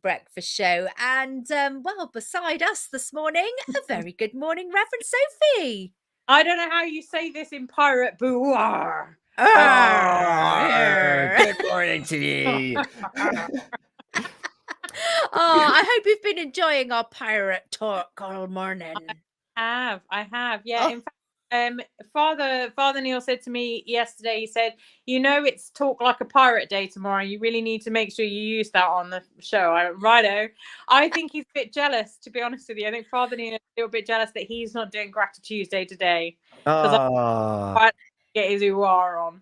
breakfast show. And well, beside us this morning, a very good morning, Reverend Sophie. I don't know how you say this in pirate boudoir. Good morning to you. I hope you've been enjoying our pirate talk all morning. I have. Yeah. In fact, Father Neil said to me yesterday, he said, it's Talk Like a Pirate Day tomorrow. You really need to make sure you use that on the show. I went, righto. I think he's a bit jealous, to be honest with you. I think Father Neil is a little bit jealous that he's not doing Grati-Tuesday today. Because I get his ooh-ah on.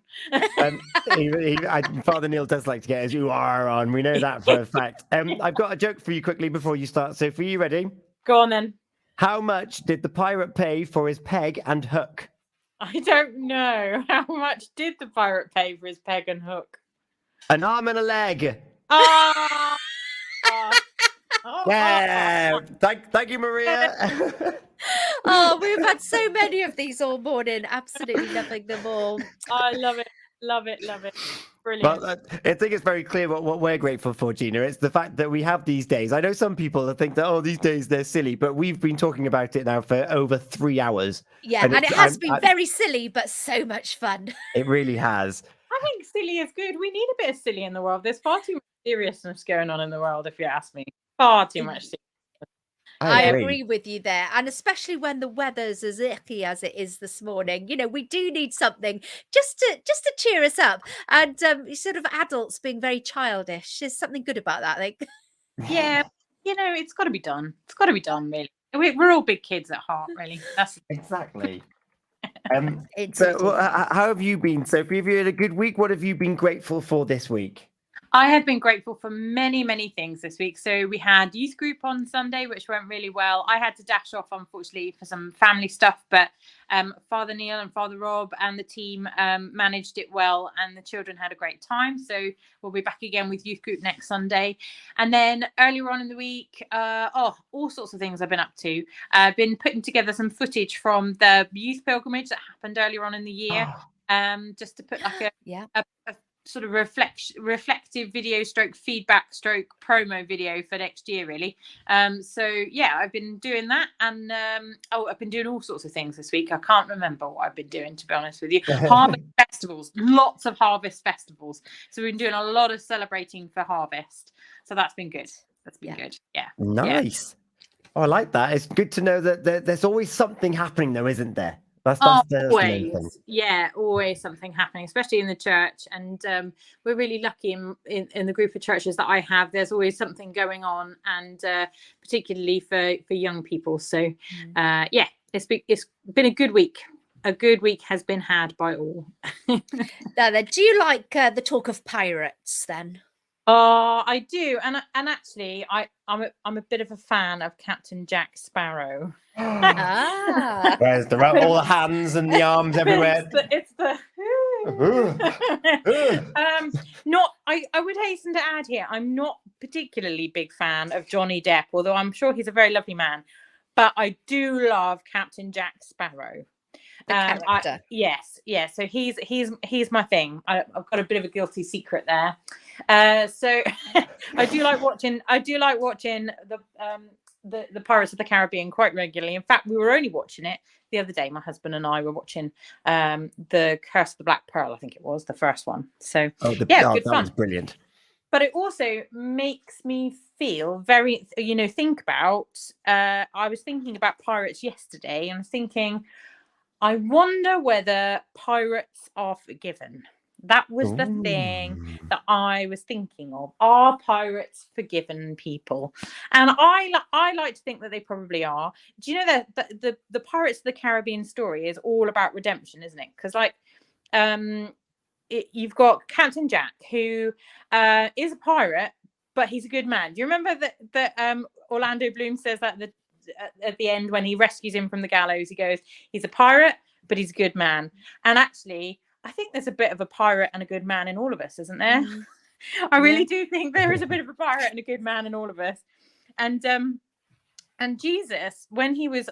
Father Neil does like to get his ooh-ah on. We know that for a fact. I've got a joke for you quickly before you start. So, for you ready? Go on then. How much did the pirate pay for his peg and hook? I don't know. How much did the pirate pay for his peg and hook? An arm and a leg. Oh! Yeah. Thank you, Maria. We've had so many of these all morning. Absolutely loving them all. I love it. Love it. Brilliant. Well, I think it's very clear what we're grateful for, Gina. It's the fact that we have these days. I know some people think that, these days they're silly, but we've been talking about it now for over 3 hours. Yeah, and it has been very silly, but so much fun. It really has. I think silly is good. We need a bit of silly in the world. There's far too much seriousness going on in the world, if you ask me. Far too much seriousness. I agree with you there. And especially when the weather's as icky as it is this morning, we do need something just to cheer us up. And sort of adults being very childish, there's something good about that. Like, yeah, it's got to be done. It's got to be done, really. We're all big kids at heart, really. That's exactly. So, how have you been, Sophie? Have you had a good week? What have you been grateful for this week? I have been grateful for many, many things this week. So we had youth group on Sunday, which went really well. I had to dash off, unfortunately, for some family stuff, but Father Neil and Father Rob and the team managed it well, and the children had a great time. So we'll be back again with youth group next Sunday. And then earlier on in the week, all sorts of things I've been up to. I've been putting together some footage from the youth pilgrimage that happened earlier on in the year, just to put like a sort of reflective video stroke feedback stroke promo video for next year, really. So yeah, I've been doing that, and I've been doing all sorts of things this week. I can't remember what I've been doing, to be honest with you. Harvest festivals, lots of harvest festivals. So we've been doing a lot of celebrating for harvest. So that's been good. That's been good. Yeah. Nice. Yeah. Oh, I like that. It's good to know that there's always something happening, though, isn't there? That's always. Yeah, always something happening, especially in the church. And we're really lucky in the group of churches that I have. There's always something going on, and particularly for young people. So yeah, it's been a good week. A good week has been had by all. Now, do you like the talk of pirates then? Oh, I do, and actually, I'm a bit of a fan of Captain Jack Sparrow. Where's all the hands and the arms everywhere? It's the I would hasten to add here, I'm not particularly big fan of Johnny Depp, although I'm sure he's a very lovely man. But I do love Captain Jack Sparrow. Yes. So he's my thing. I've got a bit of a guilty secret there. So I do like watching the Pirates of the Caribbean quite regularly. In fact, we were only watching it the other day. My husband and I were watching the Curse of the Black Pearl. I think it was the first one. So good that fun. Was brilliant. But it also makes me feel very, think about. I was thinking about pirates yesterday, and thinking, I wonder whether pirates are forgiven. That was the thing that I was thinking of. Are pirates forgiven people? And I like to think that they probably are. Do you know that the Pirates of the Caribbean story is all about redemption, isn't it? Because you've got Captain Jack, who is a pirate, but he's a good man. Do you remember that Orlando Bloom says that at the end when he rescues him from the gallows? He goes, he's a pirate, but he's a good man. And actually, I think there's a bit of a pirate and a good man in all of us, isn't there? I really do think there is a bit of a pirate and a good man in all of us. And Jesus, when he was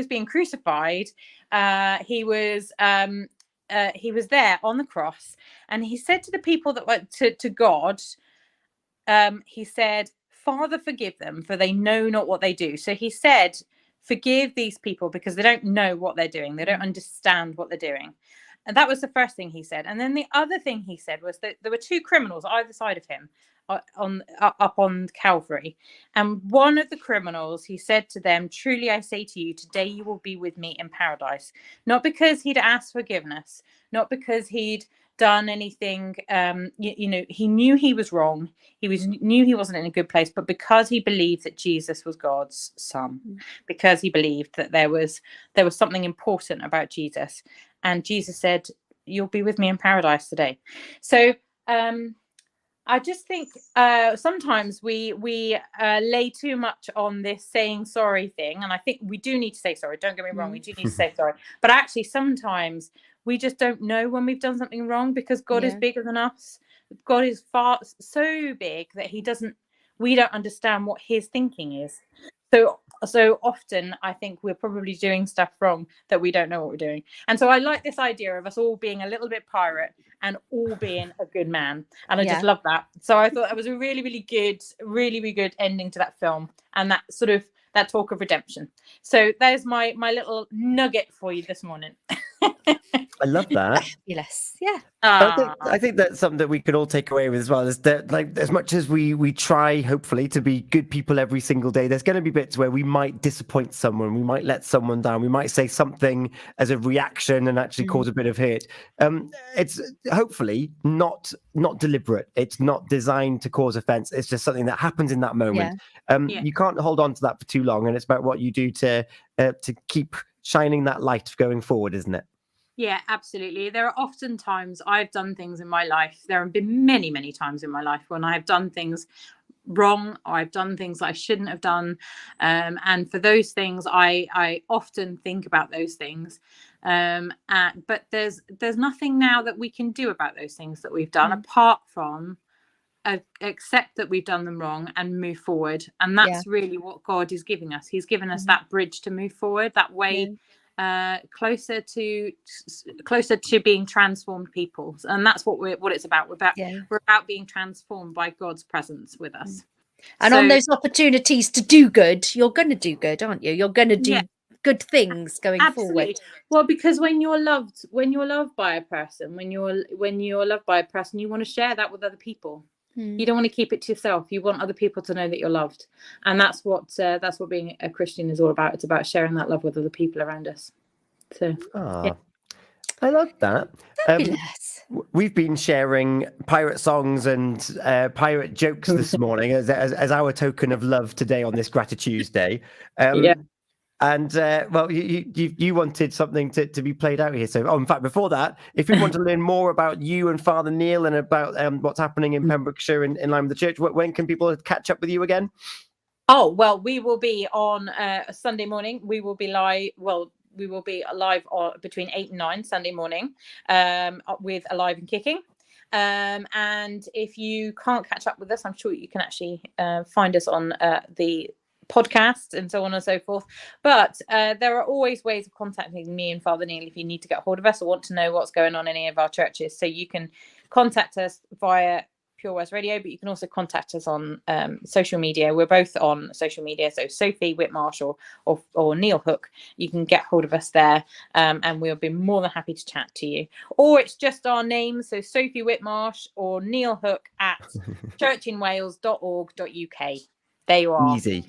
being crucified, he was there on the cross, and he said to the people that went to God, he said, Father, forgive them, for they know not what they do. So he said, forgive these people because they don't know what they're doing. They don't understand what they're doing. And that was the first thing he said. And then the other thing he said was that there were two criminals either side of him up on Calvary. And one of the criminals, he said to them, truly I say to you, today you will be with me in paradise. Not because he'd asked forgiveness, not because he'd done anything, he knew he was wrong. Knew he wasn't in a good place, but because he believed that Jesus was God's son, because he believed that there was something important about Jesus. And Jesus said, you'll be with me in paradise today. So I just think sometimes we lay too much on this saying sorry thing. And I think we do need to say sorry. Don't get me wrong. We do need to say sorry. But actually, sometimes we just don't know when we've done something wrong because God is bigger than us. God is so big that we don't understand what his thinking is. So often I think we're probably doing stuff wrong that we don't know what we're doing. And so I like this idea of us all being a little bit pirate and all being a good man. And I just love that. So I thought that was a really, really good, really, really good ending to that film. And that sort of that talk of redemption. So there's my little nugget for you this morning. I love that. Fabulous. Yeah. I think that's something that we could all take away with as well, is that, like, as much as we try hopefully to be good people every single day, there's going to be bits where we might disappoint someone, we might let someone down, we might say something as a reaction and actually cause a bit of hurt. It's hopefully not deliberate, it's not designed to cause offense, it's just something that happens in that moment. You can't hold on to that for too long, and it's about what you do to keep shining that light going forward, isn't it? Yeah, absolutely. There are often times I've done things in my life. There have been many, many times in my life when I've done things wrong, or I've done things I shouldn't have done. And for those things, I often think about those things. But there's nothing now that we can do about those things that we've done apart from accept that we've done them wrong and move forward. And that's really what God is giving us. He's given us that bridge to move forward, that way closer to being transformed people. And that's what it's about. We're about being transformed by God's presence with us. And on those opportunities to do good, you're going to do good, aren't you? You're going to do good things going forward. Well, because when you're loved by a person, when you're loved by a person, you want to share that with other people. You don't want to keep it to yourself. You want other people to know that you're loved, and that's what being a Christian is all about. It's about sharing that love with other people around us. So, I love that. We've been sharing pirate songs and pirate jokes this morning as our token of love today on this Grati-Tuesday. And well, you wanted something to be played out here. So, in fact, before that, if you want to learn more about you and Father Neil and about what's happening in Pembrokeshire in line with the church, when can people catch up with you again? Oh, well, we will be on Sunday morning. We will be live. Well, we will be live between 8 and 9 Sunday morning with Alive and Kicking. And if you can't catch up with us, I'm sure you can actually find us on the podcast and so on and so forth. But there are always ways of contacting me and Father Neil if you need to get hold of us or want to know what's going on in any of our churches. So you can contact us via Pure West Radio, but you can also contact us on social media. We're both on social media, so Sophie Whitmarsh or Neil Hook. You can get hold of us there, and we'll be more than happy to chat to you. Or it's just our names, so Sophie Whitmarsh or Neil Hook at churchinwales.org.uk. There you are. Easy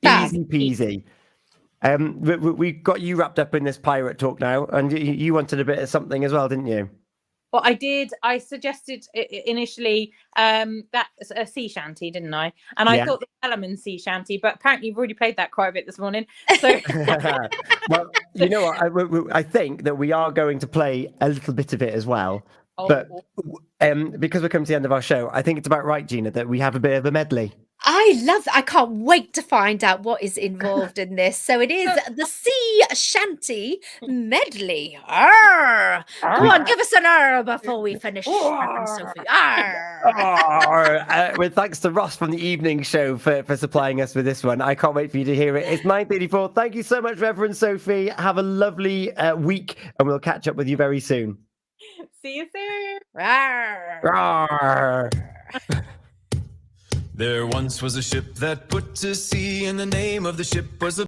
peasy. We got you wrapped up in this pirate talk now, and you wanted a bit of something as well, didn't you? Well, I did. I suggested initially that a sea shanty, didn't I? And I thought the Ellerman sea shanty, but apparently you've already played that quite a bit this morning. So, well, you know what? I think that we are going to play a little bit of it as well. But because we're coming to the end of our show, I think it's about right, Gina, that we have a bit of a medley. I love that. I can't wait to find out what is involved in this. So it is the Sea Shanty Medley. Arr! Come on, give us an arr before we finish, Reverend Sophie. Well, thanks to Ross from the evening show for supplying us with this one. I can't wait for you to hear it. It's 9:34. Thank you so much, Reverend Sophie. Have a lovely week, and we'll catch up with you very soon. See you soon. Arr. Arr. There once was a ship that put to sea, and the name of the ship was